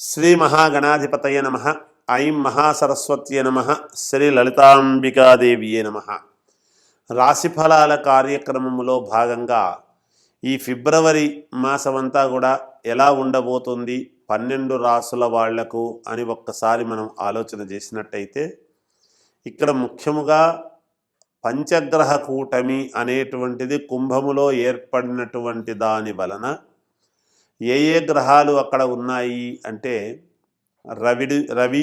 శ్రీ మహాగణాధిపతయ నమ. ఐం మహాసరస్వత్యే నమ. శ్రీ లలితాంబికాదేవియే నమ. రాశిఫలాల కార్యక్రమంలో భాగంగా ఈ ఫిబ్రవరి మాసమంతా కూడా ఎలా ఉండబోతుంది 12 రాసుల వాళ్లకు అని ఒక్కసారి మనం ఆలోచన చేసినట్టయితే, ఇక్కడ ముఖ్యముగా పంచగ్రహ కూటమి అనేటువంటిది కుంభములో ఏర్పడినటువంటి దాని వలన ఏ ఏ గ్రహాలు అక్కడ ఉన్నాయి అంటే రవి,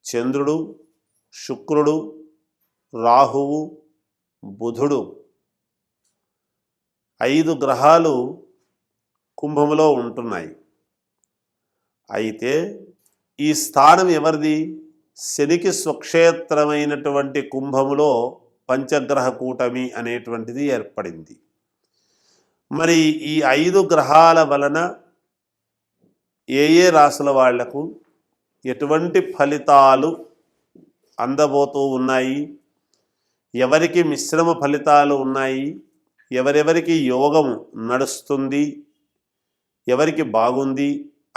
చంద్రుడు, శుక్రుడు, రాహువు, బుధుడు 5 గ్రహాలు కుంభములో ఉంటున్నాయి. అయితే ఈ స్థానం ఎవరిది? శనికి స్వక్షేత్రమైనటువంటి కుంభములో పంచగ్రహ కూటమి అనేటువంటిది ఏర్పడింది. మరి ఈ 5 గ్రహాల వలన ఏ ఏ రాసుల వాళ్లకు ఎటువంటి ఫలితాలు అందబోతూ ఉన్నాయి, ఎవరికి మిశ్రమ ఫలితాలు ఉన్నాయి, ఎవరెవరికి యోగం నడుస్తుంది, ఎవరికి బాగుంది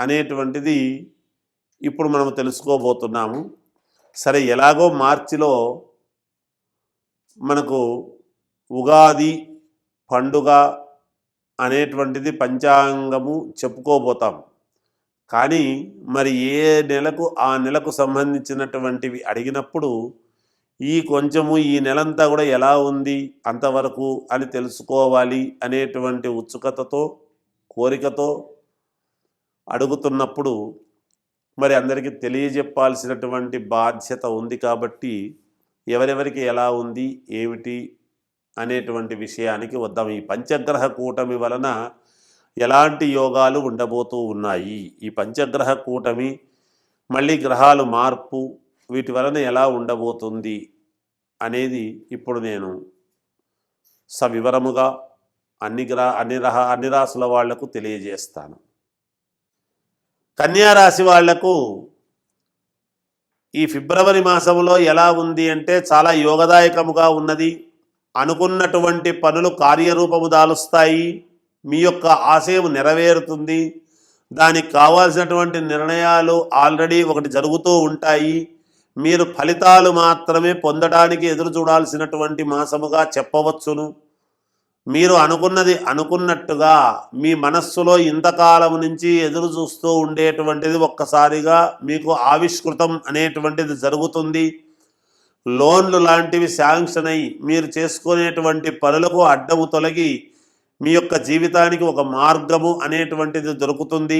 అనేటువంటిది ఇప్పుడు మనం తెలుసుకోబోతున్నాము. సరే, ఎలాగో మార్చిలో మనకు ఉగాది పండుగ అనేటువంటిది పంచాంగము చెప్పుకోబోతాం. కానీ మరి ఏ నెలకు ఆ నెలకు సంబంధించినటువంటివి అడిగినప్పుడు కొంచెము ఈ నెలంతా కూడా ఎలా ఉంది అంతవరకు అని తెలుసుకోవాలి అనేటువంటి ఉత్సుకతతో కోరికతో అడుగుతున్నప్పుడు మరి అందరికీ తెలియజెప్పాల్సినటువంటి బాధ్యత ఉంది. కాబట్టి ఎవరెవరికి ఎలా ఉంది ఏమిటి అనేటువంటి విషయానికి వద్దాం. ఈ పంచగ్రహ కూటమి వలన ఎలాంటి యోగాలు ఉండబోతూ ఉన్నాయి, ఈ పంచగ్రహ కూటమి మళ్ళీ గ్రహాలు మార్పు వీటి వలన ఎలా ఉండబోతుంది అనేది ఇప్పుడు నేను సవివరముగా అన్ని రాసుల వాళ్లకు తెలియజేస్తాను. కన్యా రాశి వాళ్లకు ఈ ఫిబ్రవరి మాసంలో ఎలా ఉంది అంటే చాలా యోగదాయకముగా ఉన్నది. అనుకున్నటువంటి పనులు కార్యరూపము దాలుస్తాయి. మీ యొక్క ఆశయం నెరవేరుతుంది. దానికి కావాల్సినటువంటి నిర్ణయాలు ఆల్రెడీ ఒకటి జరుగుతూ ఉంటాయి. మీరు ఫలితాలు మాత్రమే పొందడానికి ఎదురు చూడాల్సినటువంటి మాసముగా చెప్పవచ్చును. మీరు అనుకున్నది అనుకున్నట్టుగా మీ మనస్సులో ఇంతకాలం నుంచి ఎదురు చూస్తూ ఉండేటువంటిది ఒక్కసారిగా మీకు ఆవిష్కృతం అనేటువంటిది జరుగుతుంది. లోన్లు లాంటివి శాంక్షన్ అయ్యి మీరు చేసుకునేటువంటి పనులకు అడ్డము తొలగి మీ యొక్క జీవితానికి ఒక మార్గము అనేటువంటిది దొరుకుతుంది.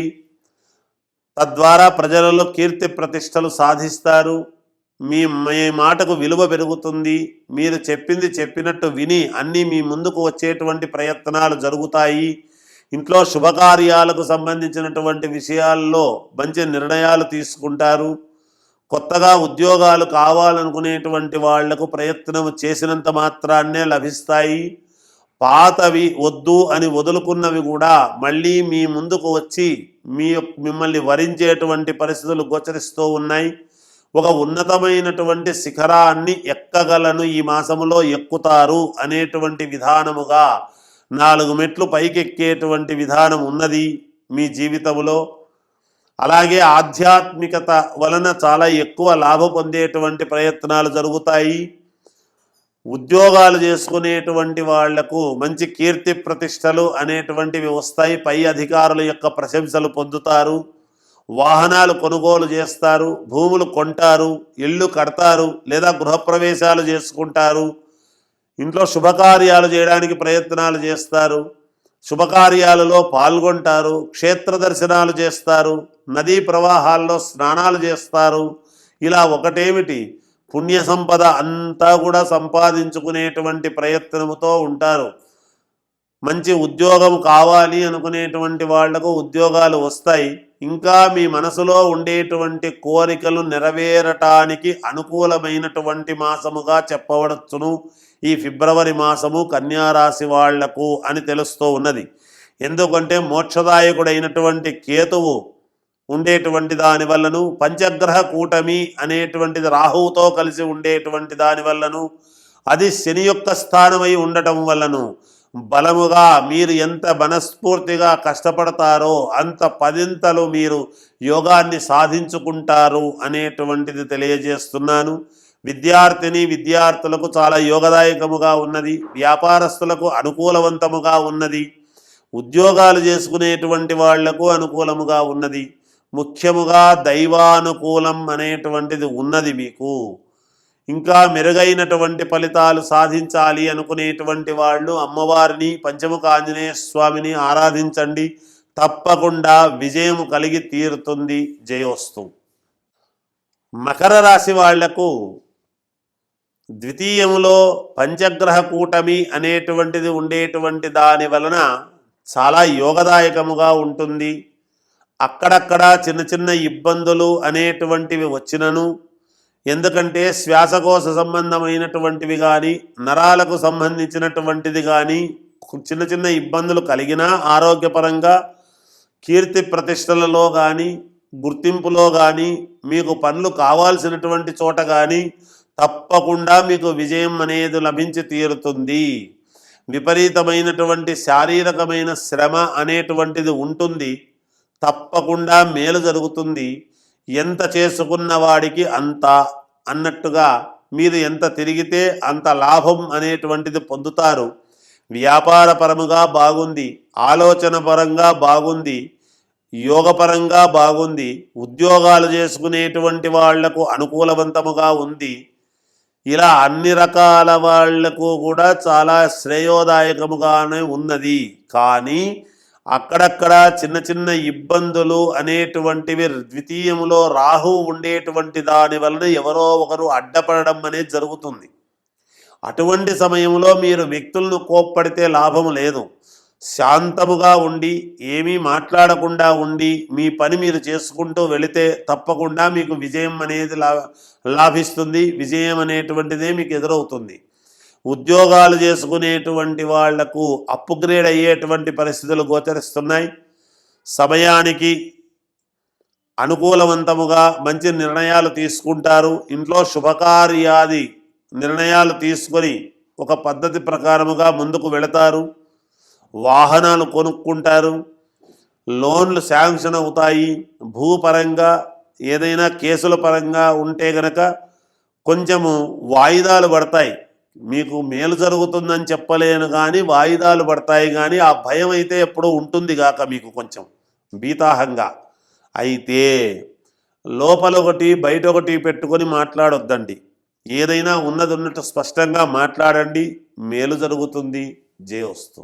తద్వారా ప్రజలలో కీర్తి ప్రతిష్టలు సాధిస్తారు. మీ మాటకు విలువ పెరుగుతుంది. మీరు చెప్పింది చెప్పినట్టు విని అన్నీ మీ ముందుకు వచ్చేటువంటి ప్రయత్నాలు జరుగుతాయి. ఇంట్లో శుభకార్యాలకు సంబంధించినటువంటి విషయాల్లో మంచి నిర్ణయాలు తీసుకుంటారు. కొత్తగా ఉద్యోగాలు కావాలనుకునేటువంటి వాళ్లకు ప్రయత్నం చేసినంత మాత్రాన్నే లభిస్తాయి. పాతవి వద్దు అని వదులుకున్నవి కూడా మళ్ళీ మీ ముందుకు వచ్చి మిమ్మల్ని వరించేటువంటి పరిస్థితులు గోచరిస్తూ ఉన్నాయి. ఒక ఉన్నతమైనటువంటి శిఖరాన్ని ఎక్కగలను ఈ మాసములో ఎక్కుతారు అనేటువంటి విధానముగా 4 మెట్లు పైకెక్కేటువంటి విధానం ఉన్నది మీ జీవితంలో. అలాగే ఆధ్యాత్మికత వలన చాలా ఎక్కువ లాభం పొందేటువంటి ప్రయత్నాలు జరుగుతాయి. ఉద్యోగాలు చేసుకునేటువంటి వాళ్లకు మంచి కీర్తి ప్రతిష్టలు అనేటువంటివి వస్తాయి. పై అధికారుల యొక్క ప్రశంసలు పొందుతారు. వాహనాలు కొనుగోలు చేస్తారు, భూములు కొంటారు, ఇళ్ళు కడతారు, లేదా గృహప్రవేశాలు చేసుకుంటారు. ఇంట్లో శుభకార్యాలు చేయడానికి ప్రయత్నాలు చేస్తారు. శుభకార్యాలలో పాల్గొంటారు. క్షేత్ర దర్శనాలు చేస్తారు. నదీ ప్రవాహాల్లో స్నానాలు చేస్తారు. ఇలా ఒకటేమిటి, పుణ్య సంపద అంతా కూడా సంపాదించుకునేటువంటి ప్రయత్నముతో ఉంటారు. మంచి ఉద్యోగం కావాలి అనుకునేటువంటి వాళ్లకు ఉద్యోగాలు వస్తాయి. ఇంకా మీ మనసులో ఉండేటువంటి కోరికలు నెరవేరటానికి అనుకూలమైనటువంటి మాసముగా చెప్పవచ్చును ఈ ఫిబ్రవరి మాసము కన్యారాశి వాళ్లకు అని తెలుస్తూ ఉన్నది. ఎందుకంటే మోక్షదాయకుడైనటువంటి కేతువు ఉండేటువంటి దానివల్లను, పంచగ్రహ కూటమి అనేటువంటిది రాహువుతో కలిసి ఉండేటువంటి దానివల్లను, అది శని యొక్క స్థానమై ఉండటం వల్లను బలముగా మీరు ఎంత మనస్ఫూర్తిగా కష్టపడతారో అంత పదింతలు మీరు యోగాన్ని సాధించుకుంటారు అనేటువంటిది తెలియజేస్తున్నాను. విద్యార్థులకు చాలా యోగదాయకముగా ఉన్నది. వ్యాపారస్తులకు అనుకూలవంతముగా ఉన్నది. ఉద్యోగాలు చేసుకునేటువంటి వాళ్లకు అనుకూలముగా ఉన్నది. ముఖ్యముగా దైవానుకూలం అనేటువంటిది ఉన్నది మీకు. ఇంకా మెరుగైనటువంటి ఫలితాలు సాధించాలి అనుకునేటువంటి వాళ్ళు అమ్మవారిని, పంచముఖ ఆంజనేయ స్వామిని ఆరాధించండి. తప్పకుండా విజయం కలిగి తీరుతుంది. జయోస్తు. మకర రాశి వాళ్లకు ద్వితీయంలో పంచగ్రహ కూటమి అనేటువంటిది ఉండేటువంటి దాని వలన చాలా యోగదాయకముగా ఉంటుంది. అక్కడక్కడ చిన్న చిన్న ఇబ్బందులు అనేటువంటివి వచ్చినను, ఎందుకంటే శ్వాసకోశ సంబంధమైనటువంటివి కానీ నరాలకు సంబంధించినటువంటిది కానీ చిన్న చిన్న ఇబ్బందులు కలిగినా ఆరోగ్యపరంగా, కీర్తి ప్రతిష్టలలో కానీ, గుర్తింపులో కానీ, మీకు పనులు కావాల్సినటువంటి చోట కానీ తప్పకుండా మీకు విజయం అనేది లభించి తీరుతుంది. విపరీతమైనటువంటి శారీరకమైన శ్రమ అనేటువంటిది ఉంటుంది. తప్పకుండా మేలు జరుగుతుంది. ఎంత చేసుకున్న వాడికి అంత అన్నట్టుగా మీరు ఎంత తిరిగితే అంత లాభం అనేటువంటిది పొందుతారు. వ్యాపారపరముగా బాగుంది, ఆలోచన పరంగా బాగుంది, యోగపరంగా బాగుంది. ఉద్యోగాలు చేసుకునేటువంటి వాళ్లకు అనుకూలవంతముగా ఉంది. ఇలా అన్ని రకాల వాళ్లకు కూడా చాలా శ్రేయోదాయకముగానే ఉన్నది. కానీ అక్కడక్కడ చిన్న చిన్న ఇబ్బందులు అనేటువంటివి ద్వితీయంలో రాహు ఉండేటువంటి దాని వలన ఎవరో ఒకరు అడ్డపడడం అనేది జరుగుతుంది. అటువంటి సమయంలో మీరు వ్యక్తులను కోప్పడితే లాభం లేదు. శాంతముగా ఉండి ఏమీ మాట్లాడకుండా ఉండి మీ పని మీరు చేసుకుంటూ వెళితే తప్పకుండా మీకు విజయం అనేది లాభిస్తుంది. విజయం అనేటువంటిదే మీకు ఎదురవుతుంది. ఉద్యోగాలు చేసుకునేటువంటి వాళ్లకు అప్గ్రేడ్ అయ్యేటువంటి పరిస్థితులు గోచరిస్తున్నాయి. సమయానికి అనుకూలవంతముగా మంచి నిర్ణయాలు తీసుకుంటారు. ఇంట్లో శుభకార్యాది నిర్ణయాలు తీసుకొని ఒక పద్ధతి ప్రకారముగా ముందుకు వెళతారు. వాహనాలు కొనుక్కుంటారు. లోన్లు శాంక్షన్ అవుతాయి. భూపరంగా ఏదైనా కేసుల పరంగా ఉంటే గనక కొంచెము వాయిదాలు పడతాయి. మీకు మేలు జరుగుతుందని చెప్పలేను కానీ వాయిదాలు పడతాయి. కానీ ఆ భయం అయితే ఎప్పుడూ ఉంటుంది గాక మీకు కొంచెం భీతాహంగా. అయితే లోపల ఒకటి బయట ఒకటి పెట్టుకొని మాట్లాడొద్దండి. ఏదైనా ఉన్నది ఉన్నట్టు స్పష్టంగా మాట్లాడండి. మేలు జరుగుతుంది. జయోస్తు.